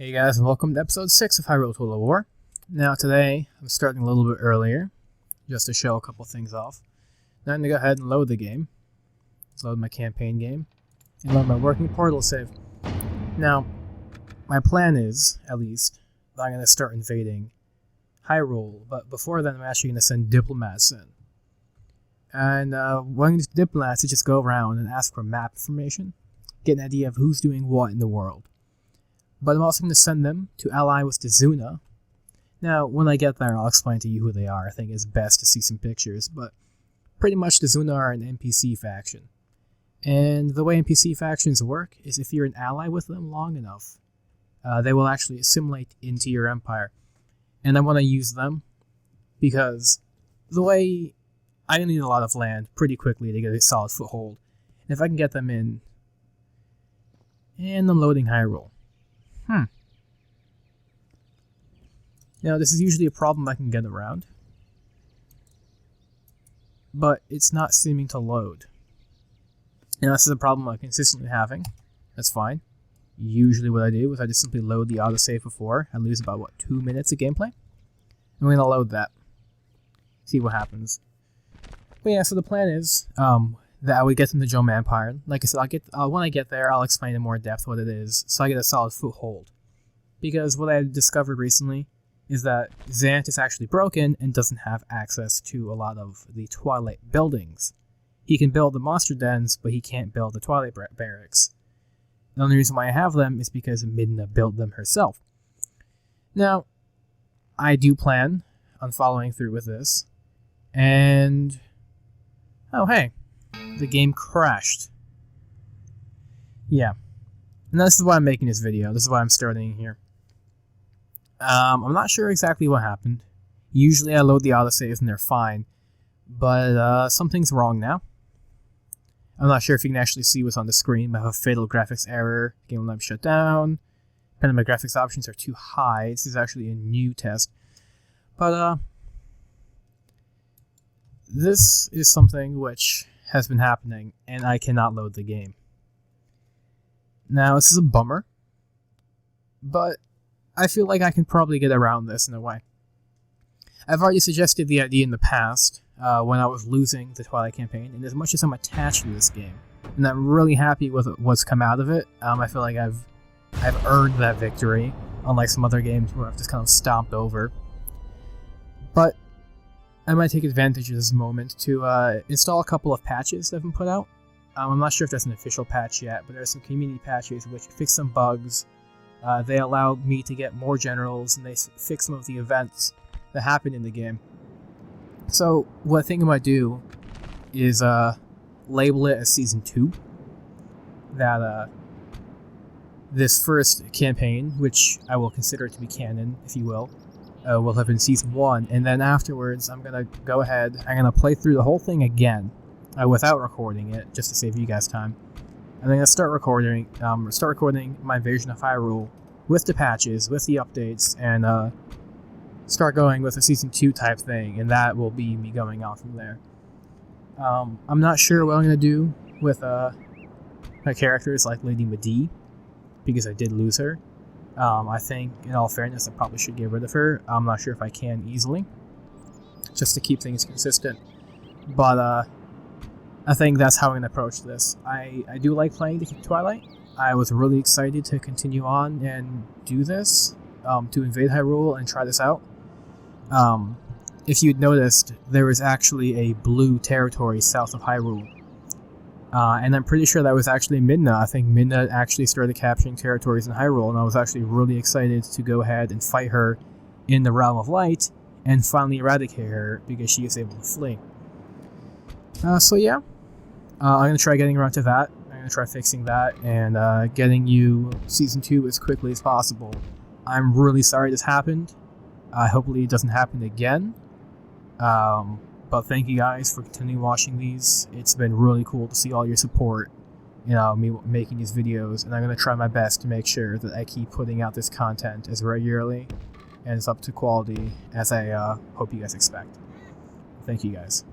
Hey guys, and welcome to episode 6 of Hyrule Total War. Now today, I'm starting a little bit earlier, just to show a couple things off. Now I'm going to go ahead and load the game. Let's load my campaign game, and load my working portal save. Now, my plan is, at least, that I'm going to start invading Hyrule, but before then I'm actually going to send diplomats in. And one of these diplomats is just go around and ask for map information, get an idea of who's doing what in the world. But I'm also going to send them to ally with Drazule. Now, when I get there, I'll explain to you who they are. I think it's best to see some pictures, but pretty much Drazule are an NPC faction. And the way NPC factions work is if you're an ally with them long enough, they will actually assimilate into your empire. And I want to use them because the way I need a lot of land pretty quickly to get a solid foothold. And if I can get them in, and I'm loading Hyrule. Now, this is usually a problem I can get around, but it's not seeming to load. Now, this is a problem I'm consistently having. That's fine. Usually what I do is I just simply load the autosave before. I lose about, 2 minutes of gameplay? I'm going to load that. See what happens. But yeah, so the plan is that I would get them to Jom Empire. Like I said, when I get there, I'll explain in more depth what it is, so I get a solid foothold. Because what I discovered recently is that Zant is actually broken and doesn't have access to a lot of the Twilight buildings. He can build the monster dens, but he can't build the Twilight barracks. The only reason why I have them is because Midna built them herself. Now, I do plan on following through with this, and oh hey, the game crashed. Yeah, and this is why I'm making this video. This is why I'm starting here. I'm not sure exactly what happened. Usually I load the autosaves and they're fine, but something's wrong now. I'm not sure if you can actually see what's on the screen. I have a fatal graphics error. Game will not shut down. Apparently my graphics options are too high. This is actually a new test. But this is something which has been happening, and I cannot load the game. Now, this is a bummer, but I feel like I can probably get around this in a way. I've already suggested the idea in the past, when I was losing the Twilight campaign, and as much as I'm attached to this game, and I'm really happy with what's come out of it, I feel like I've earned that victory, unlike some other games where I've just kind of stomped over. But I might take advantage of this moment to install a couple of patches that have been put out. I'm not sure if there's an official patch yet, but there's some community patches which fix some bugs. They allowed me to get more generals, and they fix some of the events that happen in the game. So what I think I might do is label it as Season 2. That this first campaign, which I will consider to be canon, if you will have been Season 1, and then afterwards I'm going to go ahead, I'm going to play through the whole thing again, without recording it, just to save you guys time. And then I'm going to start recording my invasion of Hyrule with the patches, with the updates, and start going with a Season 2 type thing, and that will be me going on from there. I'm not sure what I'm going to do with my characters like Lady Medivh, because I did lose her. I think, in all fairness, I probably should get rid of her. I'm not sure if I can easily, just to keep things consistent. But I think that's how I'm going to approach this. I do like playing the Twilight. I was really excited to continue on and do this, to invade Hyrule and try this out. If you'd noticed, there was actually a blue territory south of Hyrule. And I'm pretty sure that was actually Midna. I think Midna actually started capturing territories in Hyrule, and I was actually really excited to go ahead and fight her in the Realm of Light and finally eradicate her because she is able to flee. So yeah, I'm going to try getting around to that. I'm going to try fixing that and getting you Season 2 as quickly as possible. I'm really sorry this happened. Hopefully it doesn't happen again. But thank you guys for continuing watching these. It's been really cool to see all your support, me making these videos, and I'm going to try my best to make sure that I keep putting out this content as regularly and as up to quality as I hope you guys expect. Thank you guys.